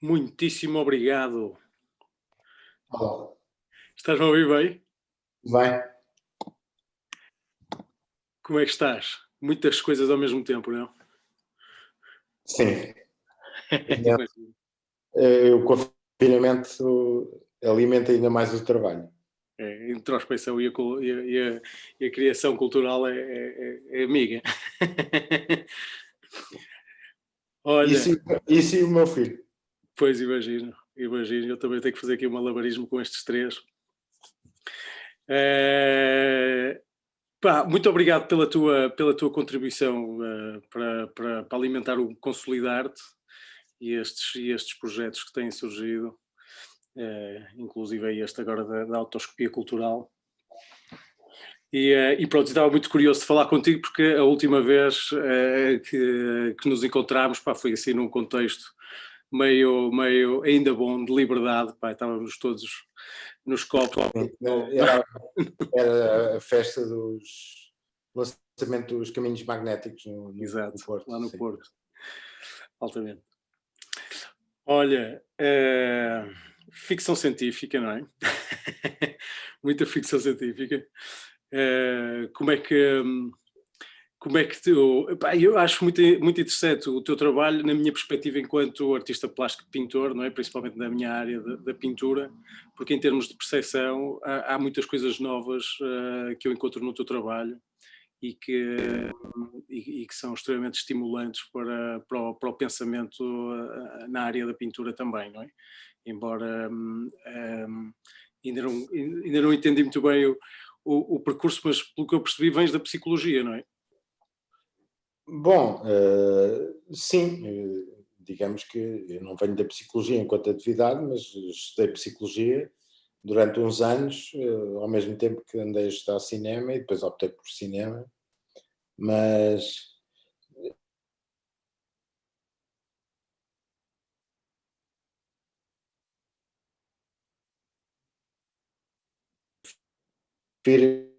Muitíssimo obrigado. Olá, Estás-me a ouvir bem? bem? Como é que estás? Muitas coisas ao mesmo tempo, não? Sim. Imagino. O confinamento alimenta ainda mais o trabalho. A introspeção e a criação cultural é amiga. Olha, Isso e o meu filho. pois imagino. Eu também tenho que fazer aqui um malabarismo com estes três. Muito obrigado pela tua contribuição para alimentar o Consolidar-te e estes projetos que têm surgido, inclusive este agora da autoscopia cultural. E pronto, estava muito curioso de falar contigo porque a última vez que nos encontramos foi assim num contexto meio ainda bom, de liberdade, estávamos todos nos copos. Era a festa dos lançamento dos caminhos magnéticos Exato, no Porto. lá no Sim. Porto, altamente. Olha, ficção científica, não é? Muita ficção científica. Como é que eu acho muito, muito interessante o teu trabalho, na minha perspectiva enquanto artista plástico pintor, não é? Principalmente na minha área da pintura, porque em termos de percepção há muitas coisas novas que eu encontro no teu trabalho e que são extremamente estimulantes para o pensamento na área da pintura também, não é? Embora ainda não entendi muito bem o percurso, mas pelo que eu percebi vens da psicologia, não é? Bom, sim, digamos que eu não venho da psicologia enquanto atividade, mas estudei psicologia durante uns anos, ao mesmo tempo que andei a estudar cinema e depois optei por cinema, mas prefiro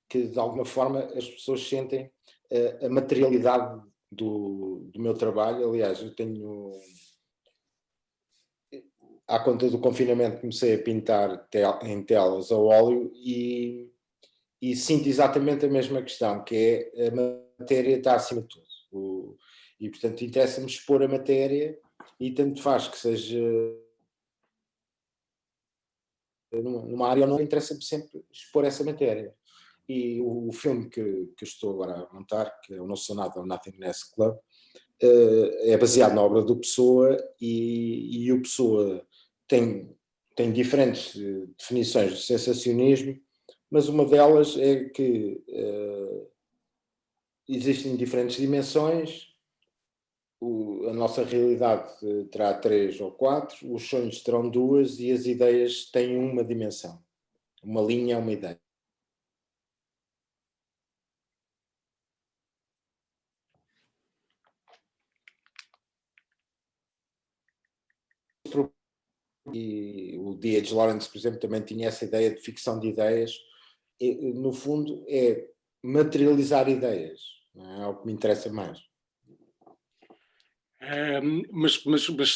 que de alguma forma as pessoas sentem a materialidade do meu trabalho. Aliás, eu tenho, à conta do confinamento, comecei a pintar em telas a óleo e sinto exatamente a mesma questão, que é a matéria está acima de tudo. E portanto interessa-me expor a matéria e tanto faz que seja numa área ou não, interessa-me sempre expor essa matéria. E o filme que estou agora a montar, que é o Não Sou Nada, o Nothingness Club, é baseado na obra do Pessoa e o Pessoa tem diferentes definições de sensacionismo, mas uma delas é que existem diferentes dimensões, a nossa realidade terá 3 ou 4, os sonhos terão 2 e as ideias têm uma dimensão. Uma linha é uma ideia. E o D.H. Lawrence, por exemplo, também tinha essa ideia de ficção de ideias. E, no fundo, é materializar ideias. Não é o que me interessa mais. Mas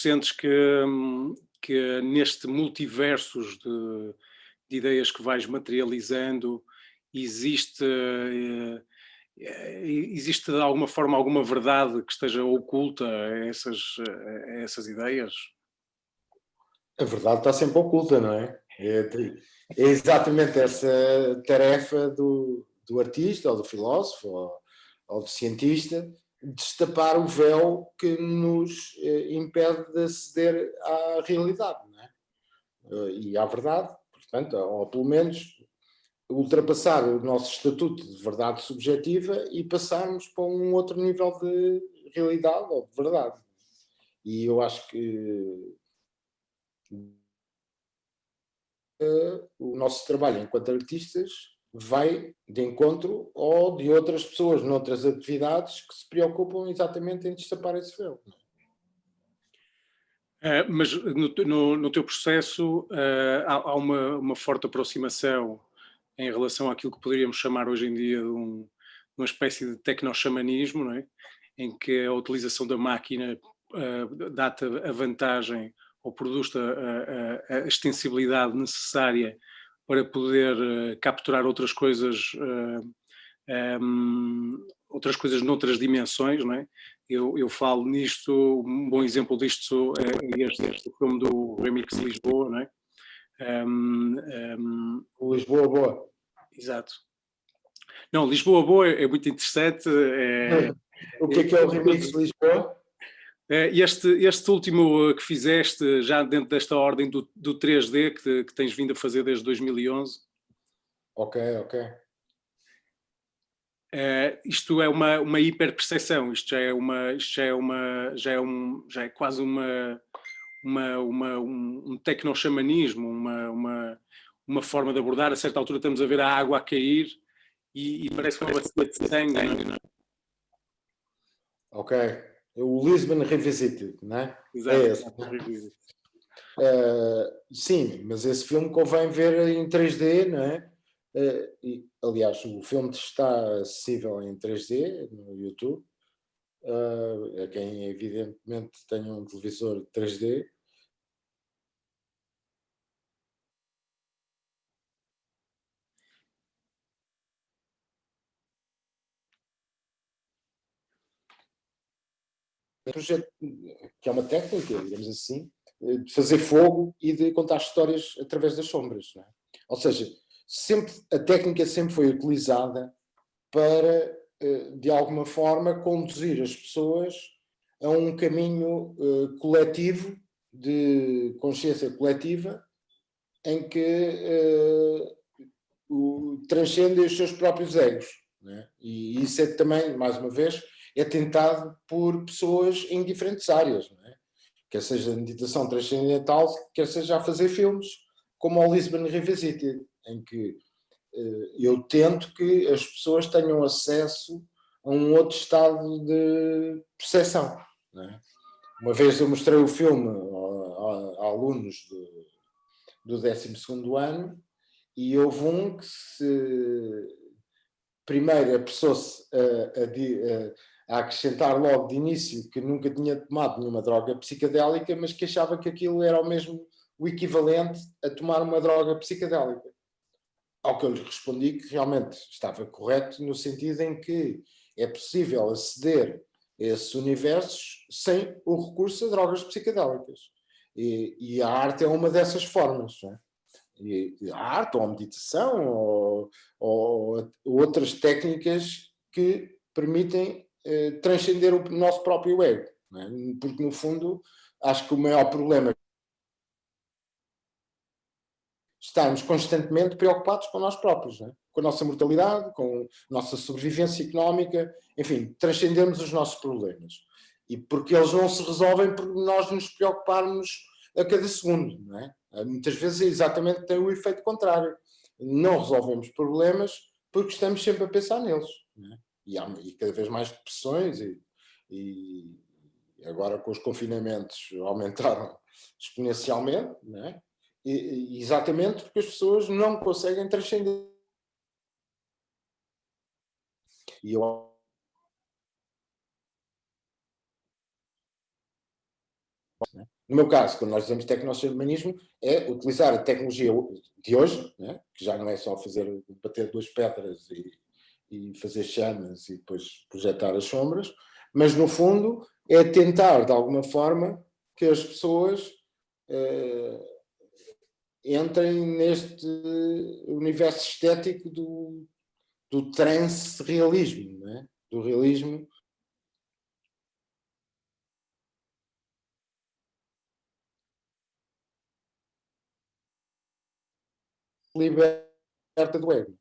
sentes que neste multiversos de ideias que vais materializando existe de alguma forma alguma verdade que esteja oculta a essas ideias? A verdade está sempre oculta, não é? É exatamente essa tarefa do artista, ou do filósofo, ou do cientista, destapar o véu que nos impede de aceder à realidade, não é? E à verdade, portanto, ou pelo menos ultrapassar o nosso estatuto de verdade subjetiva e passarmos para um outro nível de realidade ou de verdade. E eu acho que o nosso trabalho enquanto artistas vai de encontro ou de outras pessoas noutras atividades que se preocupam exatamente em destapar esse véu. Mas no teu processo há uma forte aproximação em relação àquilo que poderíamos chamar hoje em dia de uma espécie de tecnoxamanismo, não é? Em que a utilização da máquina dá-te a vantagem ou produz-te a extensibilidade necessária para poder capturar outras coisas noutras dimensões, não é? Eu falo nisto, um bom exemplo disto é este filme do Remix de Lisboa, não é? Lisboa Boa. Exato. Não, Lisboa Boa é muito interessante. O que é o Remix de Lisboa? Este último que fizeste, já dentro desta ordem do 3D, que tens vindo a fazer desde 2011. Ok. Isto é uma hiperpercepção, isto já é quase um tecnoxamanismo, uma forma de abordar. A certa altura estamos a ver a água a cair e parece uma bacia de sangue, não é? Ok. O Lisbon Revisited, não é? Exato. É esse. Sim, mas esse filme convém ver em 3D, não é? Aliás, o filme está acessível em 3D no YouTube. A quem evidentemente tenha um televisor 3D. Projeto, que é uma técnica, digamos assim, de fazer fogo e de contar histórias através das sombras. Não é? Ou seja, a técnica sempre foi utilizada para, de alguma forma, conduzir as pessoas a um caminho coletivo, de consciência coletiva, em que transcendem os seus próprios egos. Né? E isso é também, mais uma vez, é tentado por pessoas em diferentes áreas, não é? Quer seja a meditação transcendental, quer seja a fazer filmes, como o Lisbon Revisited, em que eu tento que as pessoas tenham acesso a um outro estado de percepção. Não é? Uma vez eu mostrei o filme a alunos do 12º ano e houve um que primeiro apressou-se a acrescentar logo de início que nunca tinha tomado nenhuma droga psicadélica, mas que achava que aquilo era o equivalente a tomar uma droga psicadélica. Ao que eu lhe respondi que realmente estava correto no sentido em que é possível aceder a esses universos sem o recurso a drogas psicadélicas. E a arte é uma dessas formas, não é? A arte ou a meditação ou outras técnicas que permitem transcender o nosso próprio ego. Não é? Porque, no fundo, acho que o maior problema estarmos constantemente preocupados com nós próprios, não é? Com a nossa mortalidade, com a nossa sobrevivência económica, enfim, transcendermos os nossos problemas. E porque eles não se resolvem por nós nos preocuparmos a cada segundo, não é? Muitas vezes exatamente tem o efeito contrário. Não resolvemos problemas porque estamos sempre a pensar neles. Não é? E cada vez mais depressões e agora com os confinamentos aumentaram exponencialmente, não é? Exatamente porque as pessoas não conseguem transcender. E eu no meu caso, quando nós dizemos tecnoxamanismo, é utilizar a tecnologia de hoje, né? Que já não é só bater duas pedras e fazer chamas e depois projetar as sombras, mas no fundo é tentar de alguma forma que as pessoas entrem neste universo estético do trance-realismo, né? Do realismo. Liberta do ego.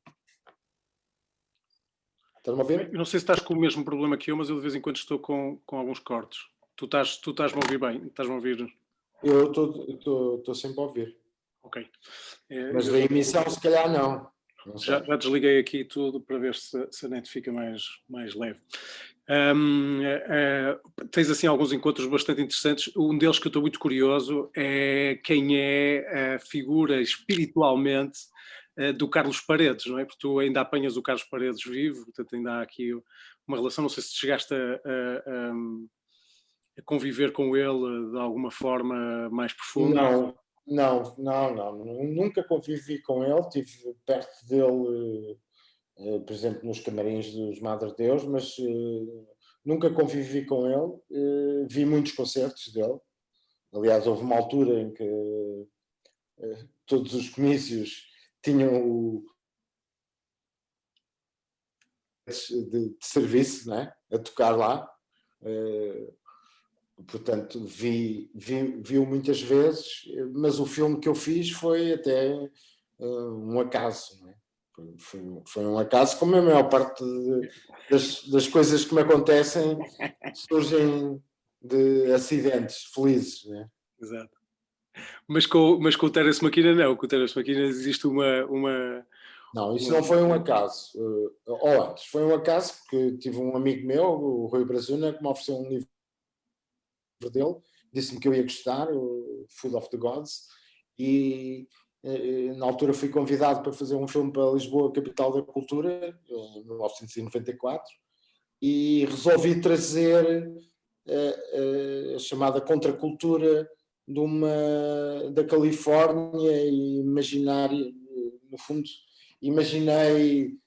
Estás-me a ouvir? Eu não sei se estás com o mesmo problema que eu, mas eu de vez em quando estou com alguns cortes. Tu estás-me a ouvir bem? Estás-me a ouvir? Eu estou sempre a ouvir. Ok. Mas da emissão, se calhar, não. Já desliguei aqui tudo para ver se a net fica mais leve. Tens assim alguns encontros bastante interessantes. Um deles que eu estou muito curioso é quem é a figura espiritualmente do Carlos Paredes, não é? Porque tu ainda apanhas o Carlos Paredes vivo, portanto ainda há aqui uma relação, não sei se chegaste a a conviver com ele de alguma forma mais profunda? Não, nunca convivi com ele, estive perto dele, por exemplo, nos camarins dos Madre Deus, mas nunca convivi com ele, vi muitos concertos dele. Aliás, houve uma altura em que todos os comícios tinham de serviço, né? A tocar lá. Portanto, vi-o muitas vezes, mas o filme que eu fiz foi até um acaso. Né? Foi um acaso, como a maior parte das coisas que me acontecem surgem de acidentes felizes. Né? Exato. Mas com o Terence McKenna não, com o Terence McKenna existe Não, isso não foi um acaso. Ou antes, foi um acaso porque tive um amigo meu, o Rui Brazuna, que me ofereceu um livro dele, disse-me que eu ia gostar, o Food of the Gods, e na altura fui convidado para fazer um filme para Lisboa, capital da cultura, em 1994, e resolvi trazer a chamada contracultura da Califórnia e imaginar, no fundo, imaginei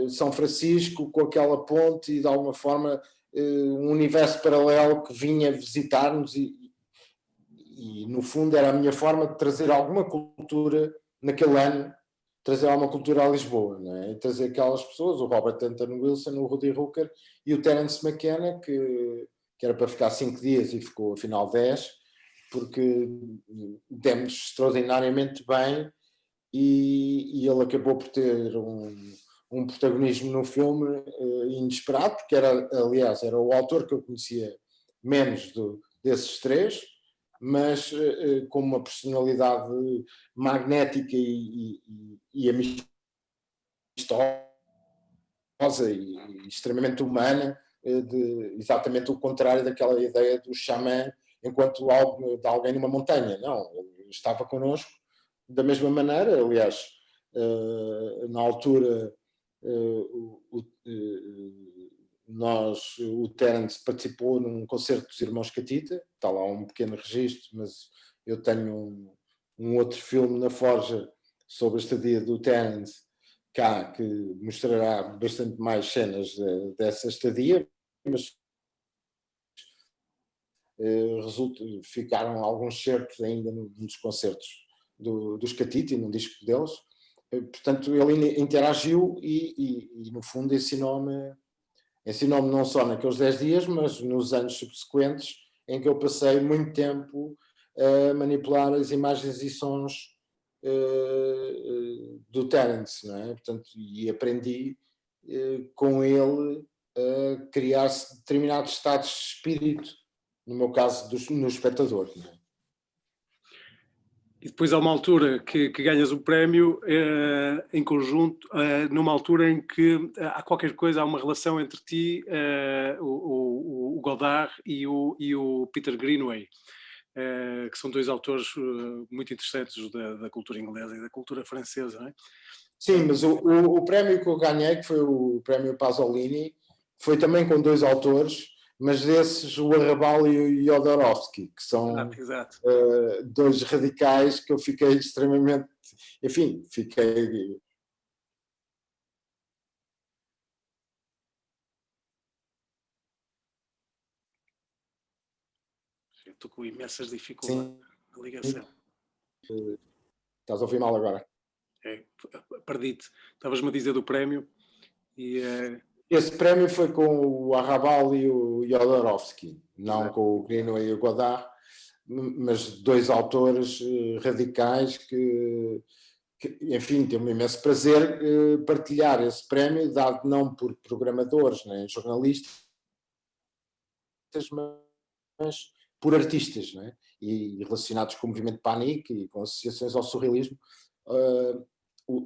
São Francisco com aquela ponte e de alguma forma um universo paralelo que vinha visitar-nos e no fundo era a minha forma de trazer alguma cultura naquele ano, trazer alguma cultura a Lisboa, não é? E trazer aquelas pessoas, o Robert Anton Wilson, o Rudy Hooker e o Terence McKenna, que era para ficar 5 dias e ficou afinal 10, porque demos extraordinariamente bem e ele acabou por ter um protagonismo no filme inesperado, porque aliás, era o autor que eu conhecia menos desses três, mas com uma personalidade magnética e amistosa e extremamente humana, exatamente o contrário daquela ideia do xamã enquanto algo de alguém numa montanha. Não, ele estava connosco da mesma maneira, aliás, na altura o Terence participou num concerto dos Irmãos Catita, está lá um pequeno registro, mas eu tenho um outro filme na Forja sobre a estadia do Terence cá, que mostrará bastante mais cenas dessa estadia, mas ficaram alguns certos ainda nos concertos dos Catita e num disco deles. Portanto, ele interagiu e no fundo ensinou-me não só naqueles 10 dias, mas nos anos subsequentes, em que eu passei muito tempo a manipular as imagens e sons do Terence, não é? Portanto, e aprendi com ele a criar determinados estados de espírito, no meu caso, no espectador. Não é? E depois há uma altura que ganhas o prémio em conjunto, numa altura em que há qualquer coisa, há uma relação entre ti, o Godard e o Peter Greenaway, que são dois autores muito interessantes da cultura inglesa e da cultura francesa, não é? Sim, mas o prémio que eu ganhei, que foi o prémio Pasolini, foi também com dois autores, mas desses o Arrabal e o Jodorowsky, que são dois radicais que eu fiquei extremamente... Enfim, fiquei... Estou com imensas dificuldades na ligação. Estás a ouvir mal agora? Perdi-te. Estavas-me a dizer do prémio e... Esse prémio foi com o Arrabal e o Jodorowsky, não com o Greenaway e o Godard, mas dois autores radicais que, enfim, tem um imenso prazer partilhar esse prémio, dado não por programadores nem jornalistas, mas por artistas, não é? E relacionados com o movimento Panic e com associações ao surrealismo.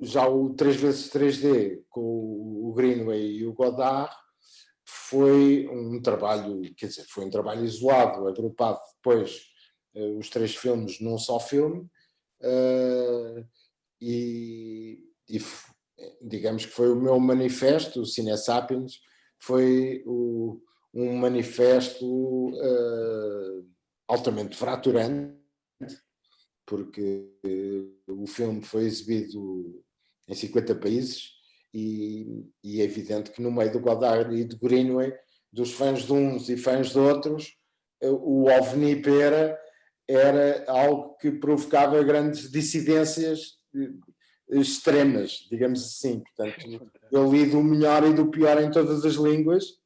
Já o 3x3D com o Greenaway e o Godard foi um trabalho, quer dizer, foi um trabalho isolado, agrupado depois os três filmes num só filme, e digamos que foi o meu manifesto, o Cine Sapiens, foi o um manifesto altamente fraturante, porque o filme foi exibido em 50 países e é evidente que no meio do Godard e do Greenaway, dos fãs de uns e fãs de outros, o OVNI era algo que provocava grandes dissidências extremas, digamos assim. Portanto, eu li do melhor e do pior em todas as línguas.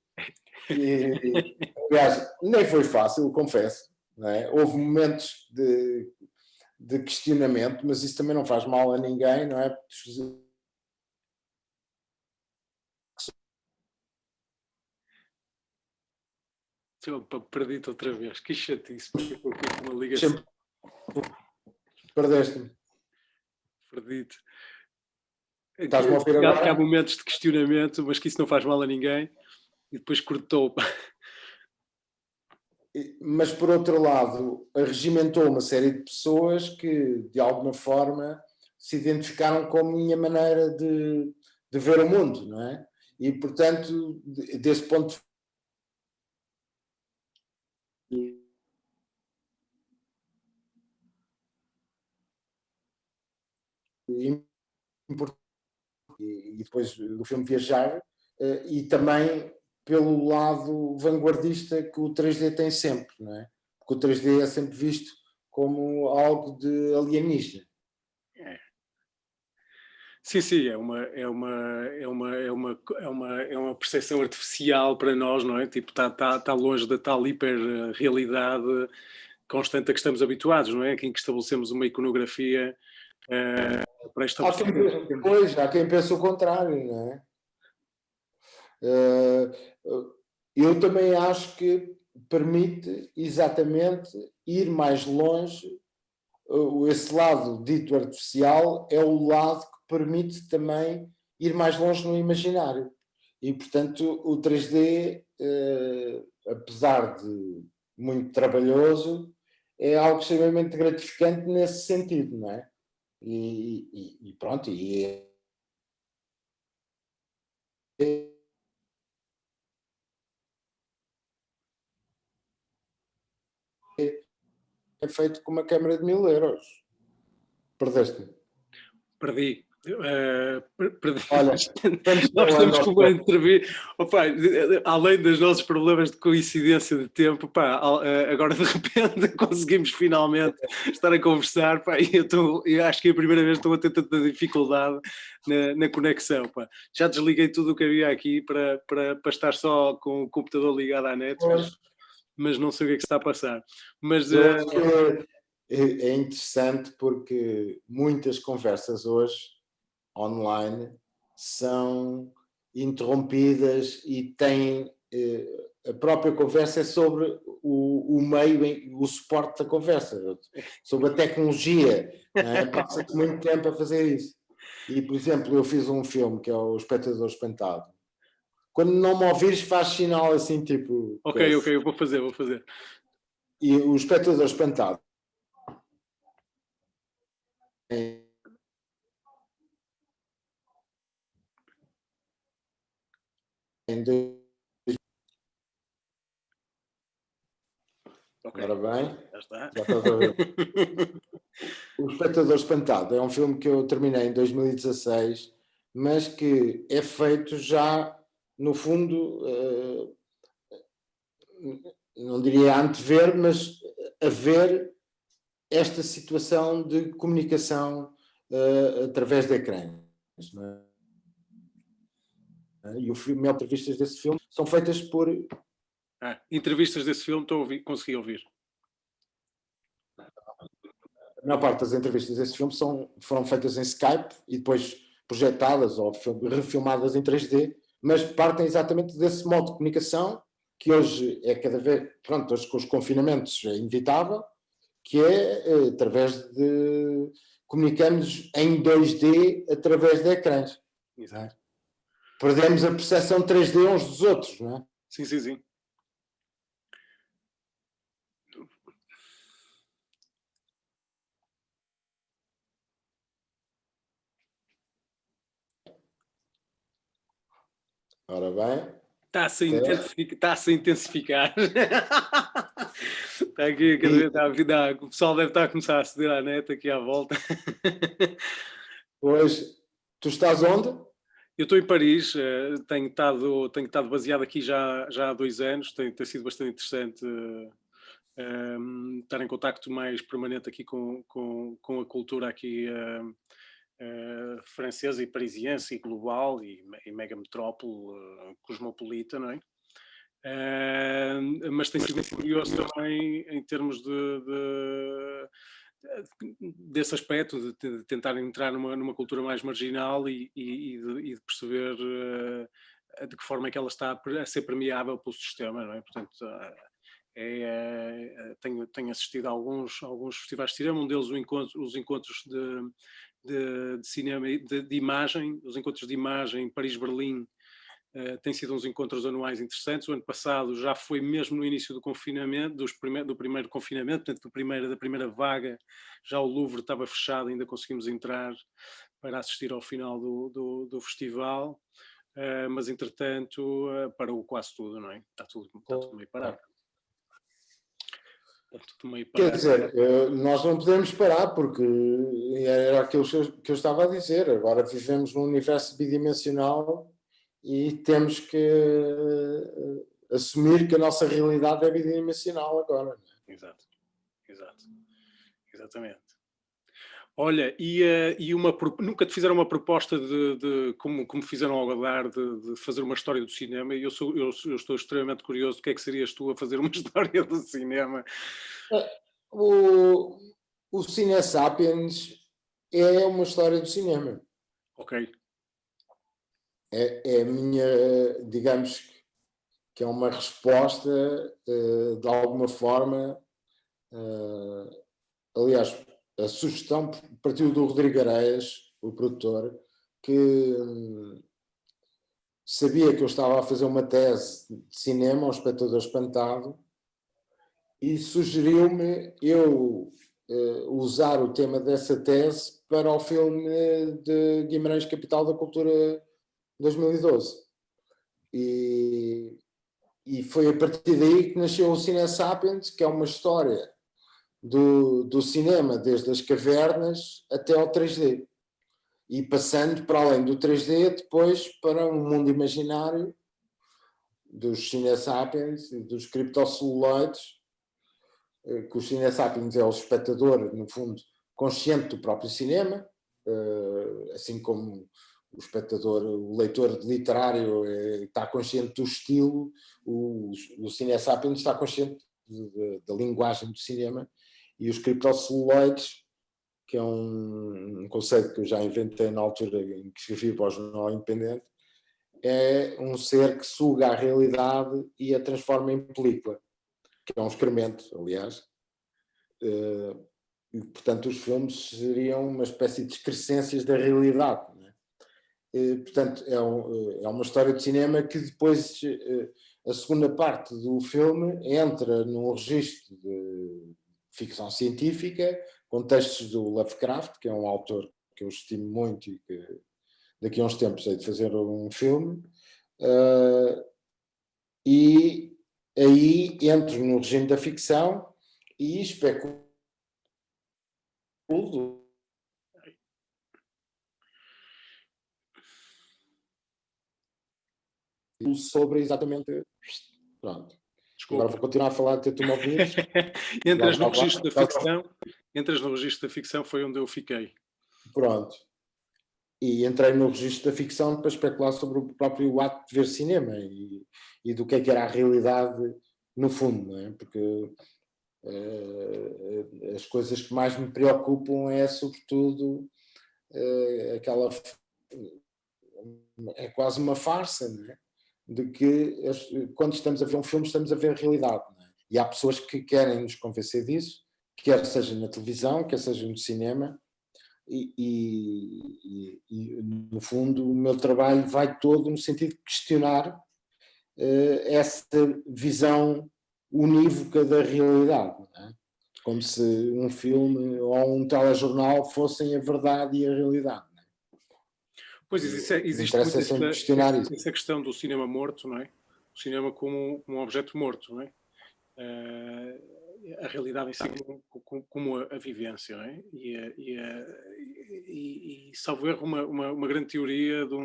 Aliás, nem foi fácil, confesso. Não é? Houve momentos de questionamento, mas isso também não faz mal a ninguém, não é? Perdi-te outra vez, que chatice, porque eu aqui com uma ligação. Perdeste-me. Perdi-te. Estás-me a ouvir Há agora? momentos de questionamento, mas que isso não faz mal a ninguém, e depois cortou. Mas, por outro lado, arregimentou uma série de pessoas que, de alguma forma, se identificaram com a minha maneira de ver o mundo, não é? E, portanto, desse ponto de vista, e depois do filme Viajar, e também pelo lado vanguardista que o 3D tem sempre, não é? Porque o 3D é sempre visto como algo de alienista. Sim, é uma percepção artificial para nós, não é? Tipo, está longe da tal hiper-realidade constante a que estamos habituados, não é? Aqui em que estabelecemos uma iconografia para esta Há quem pense o contrário, não é? Eu também acho que permite exatamente ir mais longe. Esse lado dito artificial é o lado que permite também ir mais longe no imaginário. E, portanto, o 3D, apesar de muito trabalhoso, é algo extremamente gratificante nesse sentido, não é? E pronto, é feito com uma câmara de 1000 euros. Perdeste-me. Perdi. Perdi. Olha, Nós estamos com uma entrevista. Opa, além dos nossos problemas de coincidência de tempo, pá, agora de repente conseguimos finalmente estar a conversar. Pá, e eu acho que é a primeira vez que estou a ter tanta dificuldade na conexão. Pá. Já desliguei tudo o que havia aqui para estar só com o computador ligado à net, mas não sei o que é que se está a passar. Mas, eu acho que é interessante porque muitas conversas hoje online são interrompidas e têm a própria conversa é sobre o meio, o suporte da conversa, sobre a tecnologia, né? Passa-se muito tempo a fazer isso. E, por exemplo, eu fiz um filme que é O Espectador Espantado. Quando não me ouvires, faz sinal assim, tipo... Ok, eu vou fazer. E O Espectador Espantado em Okay. Ora bem, Já está. já estás a ver. O Espectador Espantado é um filme que eu terminei em 2016, mas que é feito já, no fundo, não diria a antever, mas a ver esta situação de comunicação através de ecrãs. Não é? E o filme, as entrevistas desse filme são feitas por... Entrevistas desse filme, consegui ouvir. A maior parte das entrevistas desse filme foram feitas em Skype e depois projetadas ou refilmadas em 3D, mas partem exatamente desse modo de comunicação que hoje é cada vez, pronto, hoje com os confinamentos é inevitável, que é através de... comunicamos em 2D através de ecrãs. Exato. Perdemos a percepção 3D uns dos outros, não é? Sim. Ora bem. Está-se a intensificar. Está aqui, cada vez está a vida, o pessoal deve estar a começar a aceder à net aqui à volta. Pois, tu estás onde? Eu estou em Paris, tenho estado baseado aqui já há 2 anos, tem sido bastante interessante estar em contacto mais permanente aqui com a cultura aqui francesa e parisiense e global e mega metrópole, cosmopolita, não é? Mas tem sido muito curioso também em termos desse aspecto de tentar entrar numa cultura mais marginal e de perceber de que forma é que ela está a ser permeável pelo sistema, não é? Portanto, tenho assistido a alguns festivais de cinema, um deles os encontros de cinema, de imagem, os encontros de imagem Paris-Berlim. Têm sido uns encontros anuais interessantes. O ano passado já foi mesmo no início do confinamento, do primeiro confinamento, portanto, da primeira vaga, já o Louvre estava fechado, ainda conseguimos entrar para assistir ao final do festival, mas entretanto parou quase tudo, não é? Está tudo meio parado. Quer dizer, nós não podemos parar porque era aquilo que eu estava a dizer. Agora vivemos num universo bidimensional e temos que assumir que a nossa realidade é bidimensional agora. Exatamente. Olha, nunca te fizeram uma proposta como fizeram ao Godard, de fazer uma história do cinema? E eu estou extremamente curioso do que é que serias tu a fazer uma história do cinema. O Cine Sapiens é uma história do cinema. Ok. É a minha, digamos, que é uma resposta, de alguma forma, aliás, a sugestão partiu do Rodrigo Areias, o produtor, que sabia que eu estava a fazer uma tese de cinema, Um Espectador Espantado, e sugeriu-me eu usar o tema dessa tese para o filme de Guimarães Capital da Cultura 2012. E foi a partir daí que nasceu o Cine Sapiens, que é uma história do cinema desde as cavernas até ao 3D. E passando para além do 3D, depois para um mundo imaginário dos Cine Sapiens e dos criptoceluloides, que o Cine Sapiens é o espectador, no fundo, consciente do próprio cinema, assim como o espectador, o leitor literário está consciente do estilo, o Cine Sapiens está consciente da linguagem do cinema, e os criptoceluloides, que é um conceito que eu já inventei na altura em que escrevi para o Jornal Independente, é um ser que suga a realidade e a transforma em película, que é um excremento, aliás. E, portanto, os filmes seriam uma espécie de excrescências da realidade. Não é? Portanto, é uma história de cinema que depois, a segunda parte do filme, entra num registro de ficção científica, com textos do Lovecraft, que é um autor que eu estimo muito e que daqui a uns tempos hei de fazer um filme, e aí entro no regime da ficção e especulo sobre exatamente. Pronto. Desculpa. Agora vou continuar a falar até tu me ouvires. Entras no registro da ficção, foi onde eu fiquei. Pronto. E entrei no registro da ficção para especular sobre o próprio ato de ver cinema e do que era a realidade no fundo, não é? Porque as coisas que mais me preocupam é sobretudo aquela... É quase uma farsa, não é? De que quando estamos a ver um filme estamos a ver a realidade, não é? E há pessoas que querem nos convencer disso, quer seja na televisão, quer seja no cinema, e no fundo o meu trabalho vai todo no sentido de questionar essa visão unívoca da realidade, não é? Como se um filme ou um telejornal fossem a verdade e a realidade. Não é? Pois existe muito questionar essa questão do cinema morto, não é? cinema como um objeto morto, não é? A realidade em si como a vivência, não é? E salvo erro, uma grande teoria de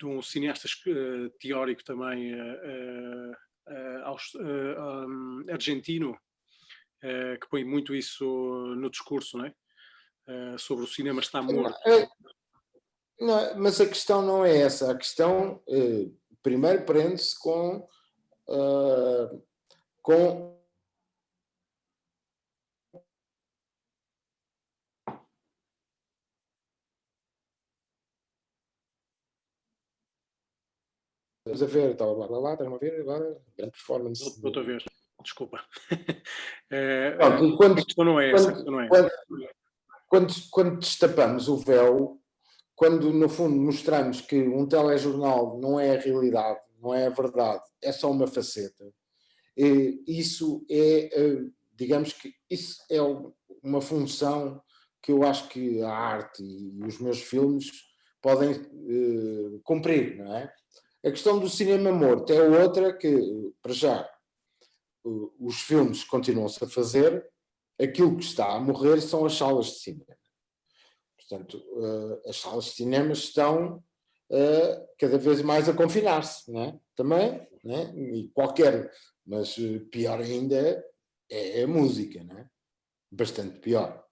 um cineasta teórico também argentino, que põe muito isso no discurso, não é? Sobre o cinema está morto. Não, mas a questão não é essa. A questão, primeiro, prende-se com estás a ver, estava lá, estás-me a ver agora, grande performance. Estou a ver, desculpa. Pronto, quando, a questão não é essa. quando destapamos o véu, quando no fundo mostramos que um telejornal não é a realidade, não é a verdade, é só uma faceta, isso é, digamos que isso é uma função que eu acho que a arte e os meus filmes podem cumprir, não é? A questão do cinema morto é outra que, para já, os filmes continuam-se a fazer, aquilo que está a morrer são as salas de cinema. Portanto, as salas de cinema estão cada vez mais a confinar-se, não é? Também, não é? E qualquer, mas pior ainda é a música, não é? Bastante pior,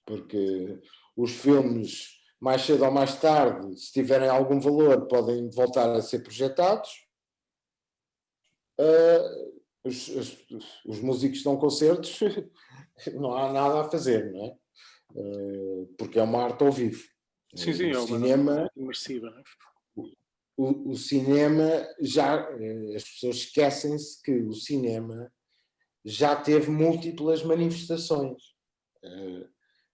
porque os filmes, mais cedo ou mais tarde, se tiverem algum valor, podem voltar a ser projetados. Os músicos dão concertos, não há nada a fazer, não é? Porque é uma arte ao vivo. Sim, é uma cinema imersiva. Não é? O cinema já, as pessoas esquecem-se que o cinema já teve múltiplas manifestações.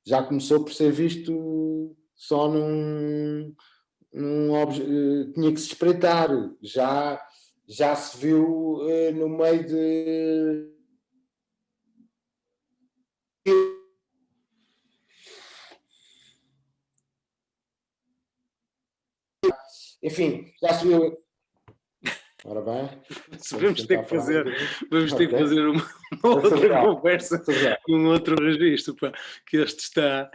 Já começou por ser visto só tinha que se espreitar. Já se viu no meio de enfim, já se viu. Ora bem, vamos ter que fazer uma outra conversa com outro registro, pá, que este está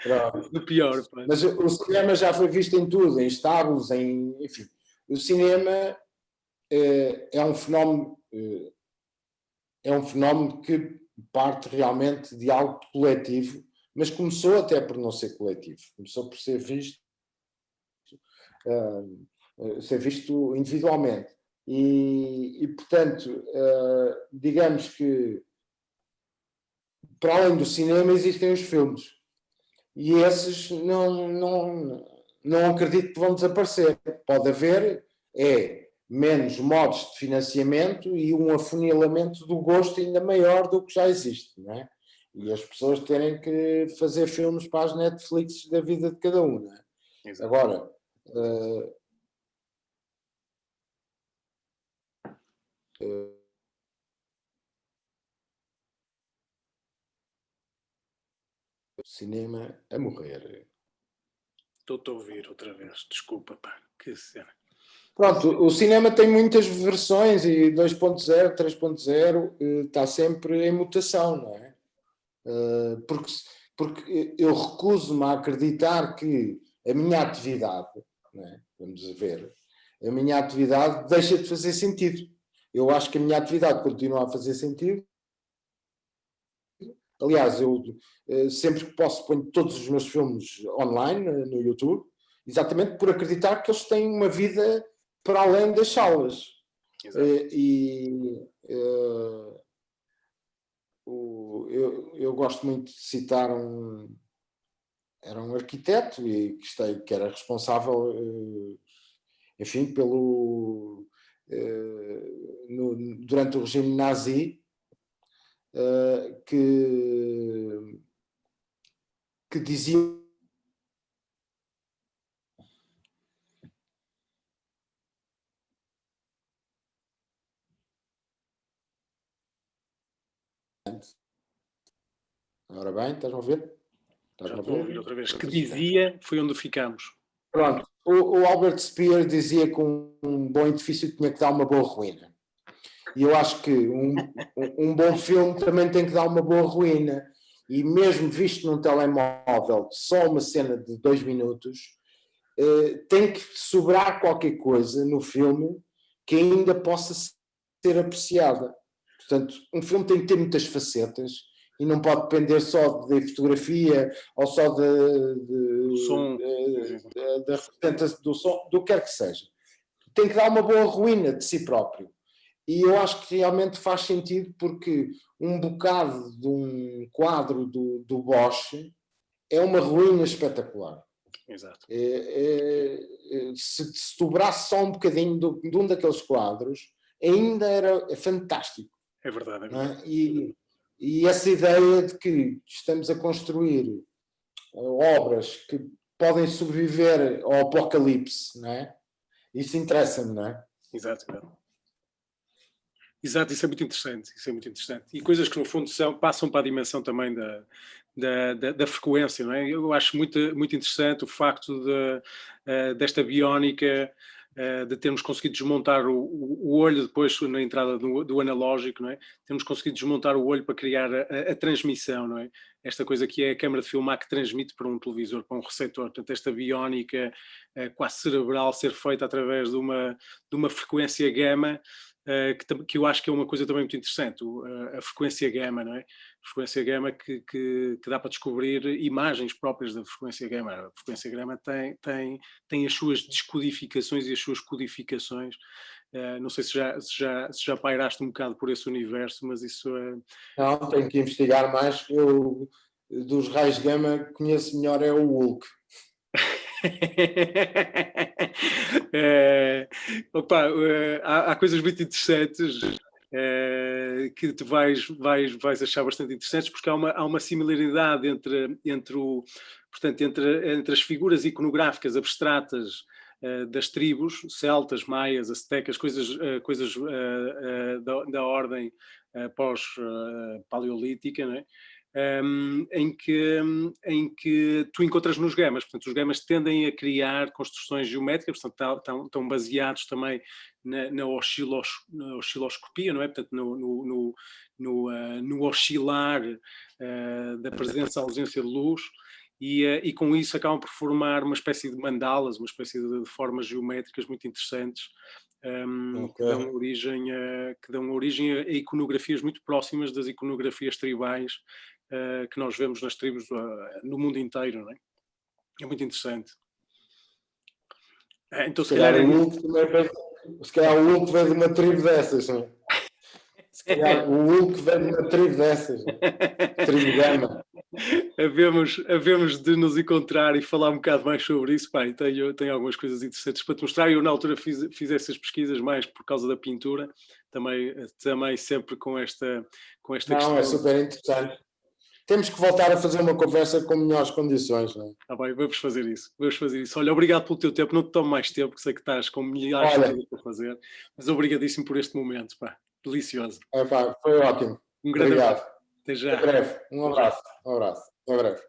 do pior. Pá. Mas o cinema já foi visto em tudo, em estábulos, enfim. O cinema é um fenómeno que parte realmente de algo coletivo, mas começou até por não ser coletivo, começou por ser visto individualmente. E portanto, digamos que para além do cinema existem os filmes. E esses não acredito que vão desaparecer. Pode haver menos modos de financiamento e um afunilamento do gosto ainda maior do que já existe, não é? E as pessoas terem que fazer filmes para as Netflix da vida de cada um, não é? Exato. Agora, cinema a morrer. Estou a ouvir outra vez, desculpa, pá, que cena. Pronto, o cinema tem muitas versões e 2.0, 3.0 está sempre em mutação, não é? Porque eu recuso-me a acreditar que a minha atividade, não é? Vamos ver, a minha atividade deixa de fazer sentido. Eu acho que a minha atividade continua a fazer sentido. Aliás, eu sempre que posso ponho todos os meus filmes online no YouTube, exatamente por acreditar que eles têm uma vida para além das salas. Eu gosto muito de citar era um arquiteto e que era responsável, enfim, durante o regime nazi, que dizia Ora bem, estás a ouvir? Já estou a ouvir outra vez. Que dizia, foi onde ficamos. Pronto, o Albert Speer dizia que um bom edifício tinha que dar uma boa ruína. E eu acho que um bom filme também tem que dar uma boa ruína. E mesmo visto num telemóvel, só uma cena de 2 minutos, tem que sobrar qualquer coisa no filme que ainda possa ser apreciada. Portanto, um filme tem que ter muitas facetas e não pode depender só da fotografia ou só da representação do som, do que quer que seja. Tem que dar uma boa ruína de si próprio. E eu acho que realmente faz sentido, porque um bocado de um quadro do Bosch é uma ruína espetacular. Exato. Se dobrasse só um bocadinho de um daqueles quadros, ainda era fantástico. É verdade. É verdade. E essa ideia de que estamos a construir obras que podem sobreviver ao apocalipse, não é? Isso interessa-me, não é? Exato. Exato, isso é muito interessante. E coisas que, no fundo, passam para a dimensão também da frequência, não é? Eu acho muito interessante o facto desta biónica, de termos conseguido desmontar o olho depois na entrada do analógico, não é? Temos conseguido desmontar o olho para criar a transmissão, não é? Esta coisa que é a câmara de filmar que transmite para um televisor, para um receptor. Portanto, esta biónica quase cerebral ser feita através de uma frequência gama, que eu acho que é uma coisa também muito interessante, a frequência gama, não é? A frequência gama que dá para descobrir imagens próprias da frequência gama. A frequência gama tem as suas descodificações e as suas codificações. Não sei se já pairaste um bocado por esse universo, mas isso é... Não, tenho que investigar mais. Eu, dos raios gama, conheço melhor é o Hulk. Há coisas muito interessantes que tu vais achar bastante interessantes, porque há uma similaridade entre as figuras iconográficas abstratas das tribos celtas, maias, astecas, coisas da ordem pós-paleolítica, não é? Em que tu encontras nos gamas. Portanto, os gamas tendem a criar construções geométricas, portanto, estão baseados também na osciloscopia, não é? Portanto, no oscilar da presença-ausência de luz, e com isso acabam por formar uma espécie de mandalas, uma espécie de formas geométricas muito interessantes, que dão origem a iconografias muito próximas das iconografias tribais que nós vemos nas tribos no mundo inteiro, não é? É muito interessante. Então, se calhar o Hulk vem de uma tribo dessas, não é? Se calhar o Hulk vem de uma tribo dessas, tribo gama. Havemos de nos encontrar e falar um bocado mais sobre isso. Pá, tenho algumas coisas interessantes para te mostrar. Eu, na altura, fiz essas pesquisas mais por causa da pintura, também sempre com esta questão. Não, é super interessante. Temos que voltar a fazer uma conversa com melhores condições, não é? Ah, bem, vamos fazer isso. Olha, obrigado pelo teu tempo. Não te tomo mais tempo, que sei que estás com milhares de coisas para fazer. Mas obrigadíssimo por este momento, pá. Delicioso. Foi ótimo. Um grande obrigado. Abraço. Até já. Até breve. Um abraço. Até breve.